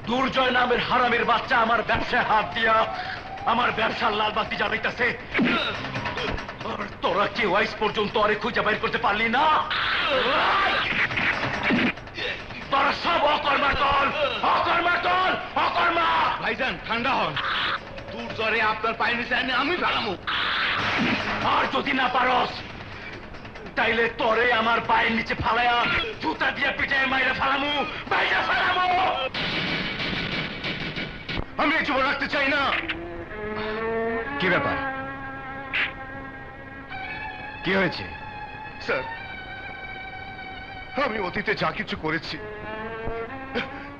দুর্জয় নামের হারামের বাচ্চা আমার ব্যবসায় হাত দিয়া আমার ব্যবসার লাল বাতি জ্বালাইতেছে। আর তোরা কি ওয়াইস পর্যন্ত আরে খুঁজে বের করতে পারলি না? তোরা সব অকর্মার দল, অকর্মার দল, অকর্মা। ভাইজান ঠান্ডা হন, দুর্জয়ে আপনার পায়ে নিচে আমি ফেলামু। আর যদি না পারস তাইলে তোরে আমার পায়ের নিচে ফালায়া জুতা দিয়ে পিটায় মাইরে ফেলামু, বাইরে ফেলামু। আমি এই জীবন রাখতে চাই না। কি ব্যাপার? কি হয়েছে? স্যার, আমি অতীতে যা কিছু করেছি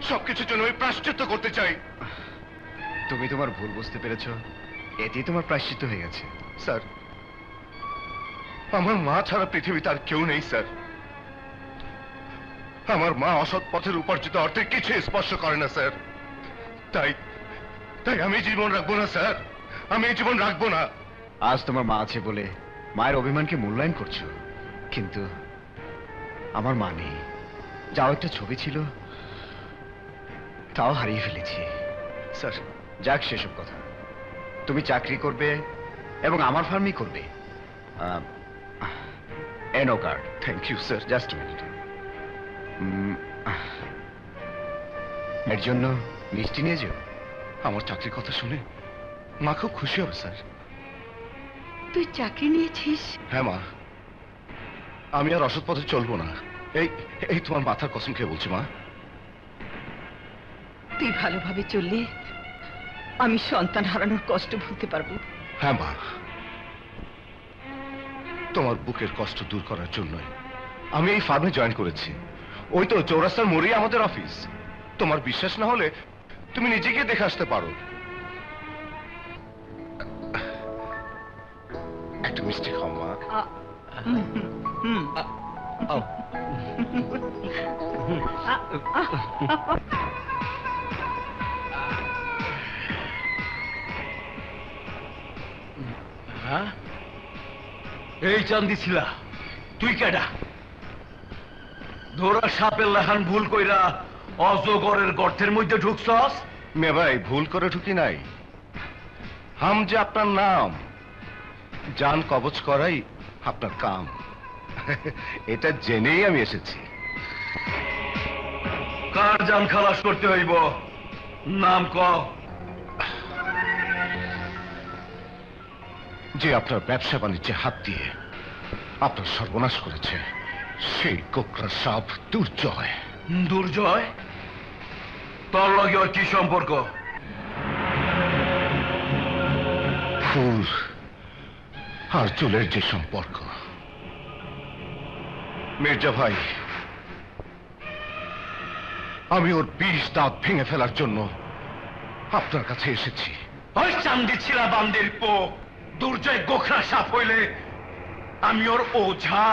সবকিছুর জন্য আমি প্রায়শ্চিত্ত করতে চাই। তুমি তোমার ভুল বুঝতে পেরেছ, এতেই তোমার প্রায়শ্চিত্ত হয়ে গেছে। স্যার, আমার মা ছাড়া পৃথিবীতে আর কেউ নেই স্যার। আমার মা অসৎ পথের উপার্জিত অর্থে কিছু স্পর্শ করে না স্যার। তাই তাই আমি জীবন রাখবো না স্যার, আমি এই জীবন রাখবো না। আজ তোমার মা আছে বলে মায়ের অভিমানকে মূল্যায়ন করছো, কিন্তু আমার মা নেই। যাও একটা ছবি ছিল, তাও হারিয়ে ফেলেছি। স্যার, যাক সেসব কথা। তুমি চাকরি করবে এবং আমার ফার্মই করবে। এনো card. Thank you sir. Just minute. এর জন্য মিষ্টি নিয়ে যাও। আমার চাকরির কথা শুনে মা খুব খুশি হবে স্যার। তুই চাকরি নিয়েছিস? হ্যাঁ মা, আমি আর অসৎ পথে চলবো না। এই এই তোমার মাথার কসম খেয়ে বলছি মা। তুই ভালোভাবে চললে আমি সন্তান হারানোর কষ্ট ভুলতে পারবো। হ্যাঁ মা, তোমার বুকের কষ্ট দূর করার জন্যই আমি এই ফার্মে জয়েন করেছি। ওই তো চৌরাস্তার মোড়েই আমাদের অফিস। তোমার বিশ্বাস না হলে তুমি নিজে গিয়ে দেখে আসতে পারো। একটা মিষ্টি খাও মা। এই চান্দি ছিলা তুই কেডা? ধরা সাপের লাহান ভুল কইরা অজগরের গর্তের মধ্যে ঢুকছস? মেয়ে ভাই, ভুল করে ঢুকি নাই। হাম যে আপনার নাম, জান কবচ করাই আপনার কাম। এটা জেনেই আমি এসেছি। কার জান খালাস করতে হইব? নাম ক। যে আপনার ব্যবসা বাণিজ্যে হাত দিয়ে আপনার সর্বনাশ করেছে, সেই কোকড়া সাপ দুর্জয়। দুর্জয়? তোর লগে ওর কি সম্পর্ক? ফুল আর চুলের যে সম্পর্ক। মির্জা ভাই, আমি ওর 20 দাঁত ভেঙে ফেলার জন্য আপনার কাছে এসেছি। ওই চান্দি ছিলা বান্দির পো দুর্জয় গোখরা সাপ হইলে আমি ওর ওঝা।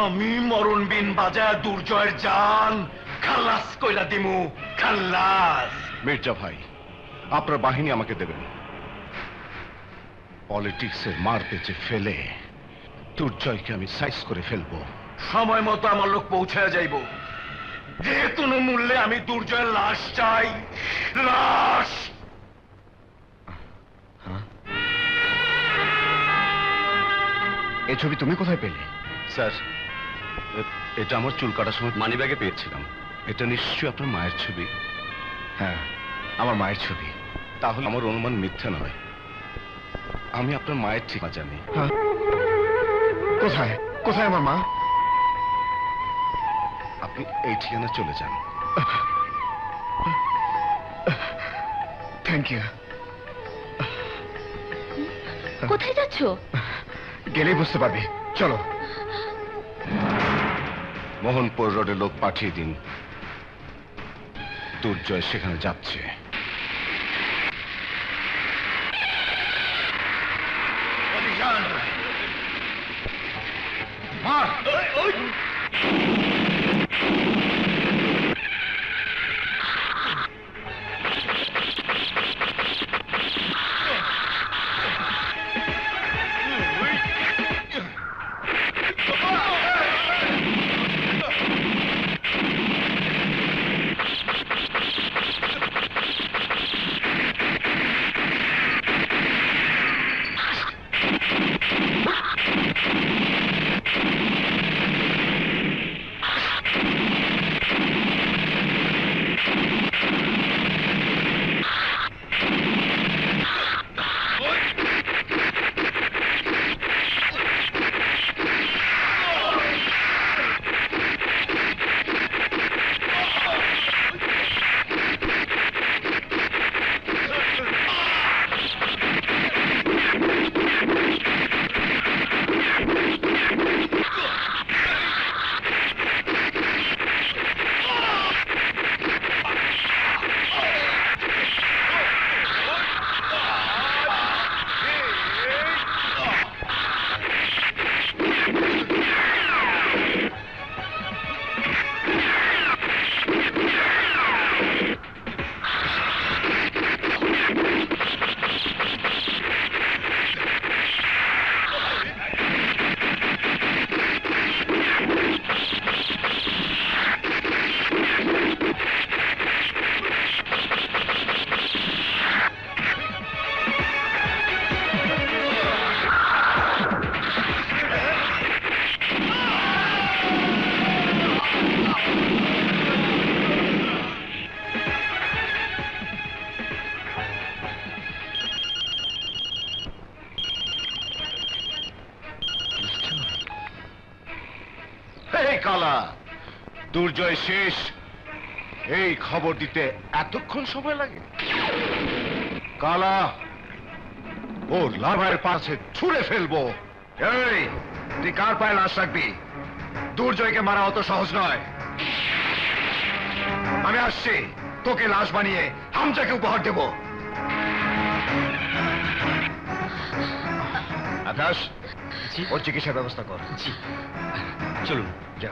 আমি মরণ বিন বাজায় দুর্জয়ের জান খালাস কইরা দিমু, খালাস। মির্জা ভাই, আপনার বাহিনী আমাকে দেবেন। পলিটিক্সের মার পেঁচে ফেলে দুর্জয়কে আমি সাইজ করে ফেলবো। সময় মতো আমার লোক পৌঁছায় যাইব। যে কোনো মূল্যে আমি দুর্জয়ের লাশ চাই, লাশ। এই ছবি তুমি কোথায় পেলে? স্যার, এটা আমার চুল কাটার সময় মানিব্যাগে পেয়েছিলাম। এটা নিশ্চয়ই আপনার মায়ের ছবি। হ্যাঁ, আমার মায়ের ছবি। তাহলে আমার অনুমান মিথ্যা নয়। আমি আপনার মায়ের ঠিকানা জানি। কোথায় কোথায় আমার মা? আপনি এই ঠিকানা চলে যান। Thank you. কোথায় যাচ্ছ? গেলেই বুঝতে পারবে, চলো। মোহনপুর রোডে লোক পাঠিয়ে দিন, দুর্জয় সেখানে যাচ্ছে। মার! কালা, দুর্জয় শেষ, এই খবর দিতে এতক্ষণ সময় লাগে? কালা, ওর লাভার পাশে ছুঁড়ে ফেলবো। এই, তুই কার পায়ে লাশ রাখবি? দুর্জয়কে মারা অত সহজ নয়। আমি আসছি, তোকে লাশ বানিয়ে হামজাকে উপহার দেব। আকাশ, ওর চিকিৎসার ব্যবস্থা কর। চলুন। যা।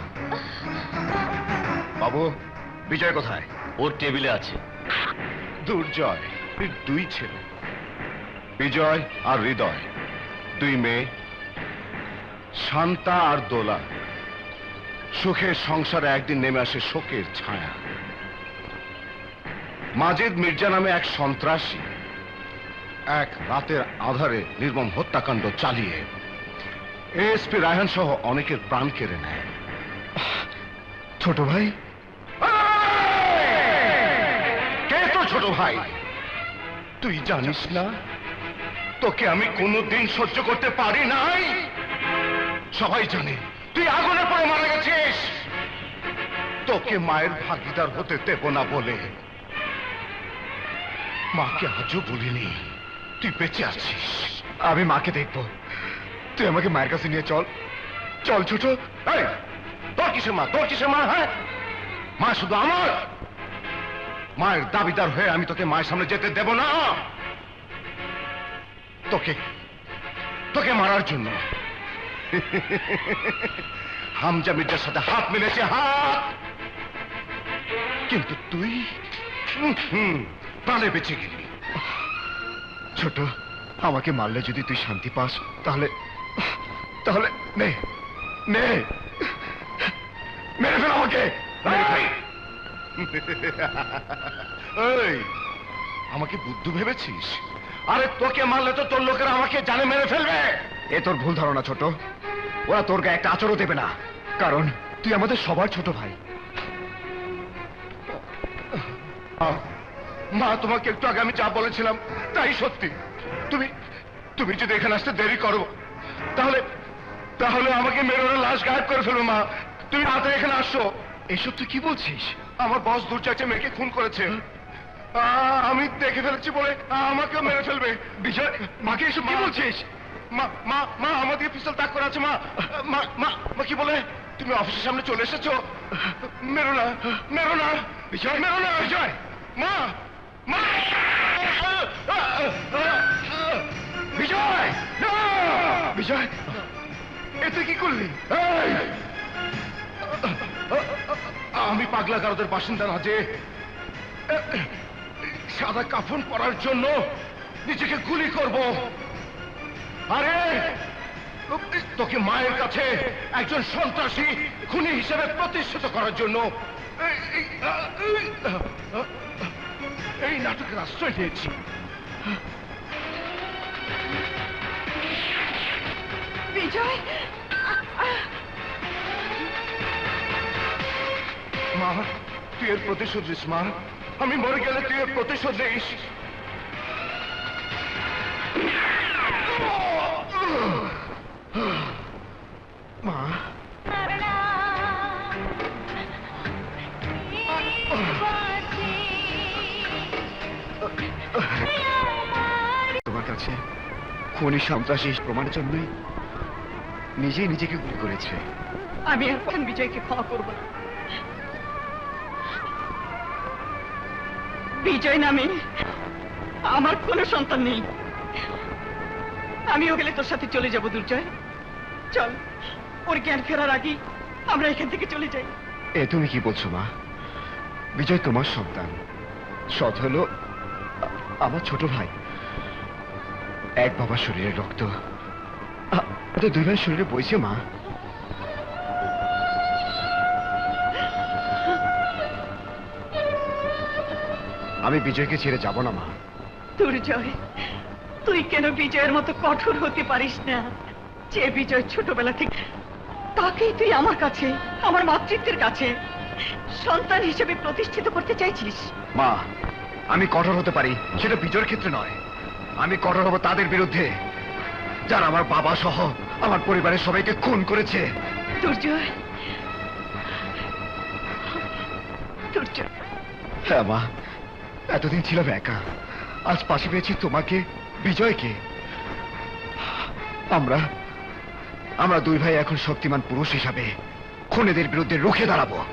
বাবু, বিজয় কোথায়? ওর টেবিলে আছে। দুর্জয় দুই ছেলে, বিজয় আর হৃদয়, দুই মেয়ে, শান্তা আর দোলা। সুখের সংসারে একদিন নেমে আসে শোকের ছায়া। মাজেদ মির্জা নামে এক সন্ত্রাসী এক রাতের আধারে নির্মম হত্যাকাণ্ড চালিয়ে এএসপি রায়হান সহ অনেকের প্রাণ কেড়ে নেয়। ছোট ভাই? কে তো ছোট ভাই? তুই জানিস না তোকে আমি কোনোদিন সহ্য করতে পারি নাই? সবাই জানে তুই আগুনে পড়ে মারা গেছিস। তোকে মায়ের ভাগিদার হতে দেব না বলে মাকে আজও বলিনি তুই বেঁচে আছিস। আমি মাকে দেখবো, তুই আমাকে মায়ের কাছে নিয়ে চল। চল ছোট। এই, তোর কিসের মা? তোর কিসের মা? হ্যাঁ, মা শুধু আমার। মায়ের দাবিদার হয়ে আমি তোকে মায়ের সামনে যেতে দেব না। তোকে তোকে মারার জন্য হামজা মির্জার সাথে হাত মিলেছে, হাত। কিন্তু তুই প্রাণে বেঁচে গেলি। ছোট, আমাকে মারলে যদি তুই শান্তি পাস, তাহলে তাহলে নে নে, মেরে ফেল আমাকে। মেরে ফেল। এই, আমাকে বুদ্ধু ভেবেছিস? আরে তোকে মারলে তো তোর লোকেরা আমাকে জানে মেরে ফেলবে। এ তোর ভুল ধারণা ছোট। ওরা তোর গায়ে একটা আচরও দেবে না, কারণ তুই আমাদের সবার ছোট ভাই। মা, তোমাকে একটু আগে আমি যা বলেছিলাম তাই সত্যি। তুমি তুমি যদি এখানে আসতে দেরি করো তাহলে তাহলে আমাকে মেরোর লাশ গায়েব করে ফেলবে। মা, তুমি রাতে এখানে আসো। এসব তুই কি বলছিস? আমার বস দুর্জয়কে মেয়েকে খুন করেছে। আমি দেখে ফেলেছি বলে আমাকেও মেরে ফেলবে। বিজয়, মাকে এসব কি বলছিস? মা মা মা আমাদের পিস্তল তাক করা আছে। মা মা মা মা কি বলে? তুমি অফিসের সামনে চলে এসেছো। মেরো না, মেরো না বিজয়, মেরো না। বিজয়, মা মা বিজয়, না! বিজয়, এ তুই কি করলি? এই! আমি পাগলা গারদের বাসিন্দা না যে সাদা কাফন পরার জন্য নিজেকে গুলি করব। আরে তোকে মায়ের কাছে একজন সন্ত্রাসী খুনি হিসেবে প্রতিষ্ঠিত করার জন্য এই নাটকের আশ্রয় নিয়েছি। বিজয়, মা, তুই এর প্রতিশোধ নিস। মা, আমি মরে গেলে তুই এর প্রতিশোধ নিস। মা, তোমার কাছে খুনি সন্ত্রাসী প্রমাণের জন্যই নিজেই নিজেকে গুলি করেছে। আমি এখন বিজয়কে ক্ষমা করব না। বিজয় নামে আমার কোনো সন্তান নেই। আমিও গেলে তোর সাথে চলে যাব। দুর্জয়, চল, ওর জ্ঞান ফেরার আগেই আমরা এখান থেকে চলে যাই। এ তুমি কি বলছো মা? বিজয় তোমার সন্তান, সৎ হলো আমার ছোট ভাই। এক বাবার শরীরের রক্ত তো দুই ভাইয়ের শরীরে বইছে মা। আমি বিজয়কে ছেড়ে যাব না মা। দুর্জয়, তুই কেন বিজয়ের মতো কঠোর হতে পারিস না? যে বিজয় ছোটবেলা থেকে, তাকেই তুই আমার কাছে, আমার মাতৃত্বের কাছে সন্তান হিসেবে প্রতিষ্ঠিত করতে চাইছিস। মা, আমি কঠোর হতে পারি, সেটা বিজয়ের ক্ষেত্রে নয়। আমি কঠোর হব তাদের বিরুদ্ধে যারা আমার বাবা সহ আমার পরিবারের সবাইকে খুন করেছে। দুর্জয়, তোর জন্য। হ্যাঁ মা, এতদিন ছিলাম একা, আজ পাশে পেয়েছি তোমাকে, বিজয়কে। আমরা দুই ভাই এখন শক্তিমান পুরুষ হিসাবে খুনেদের বিরুদ্ধে রুখে দাঁড়াবো।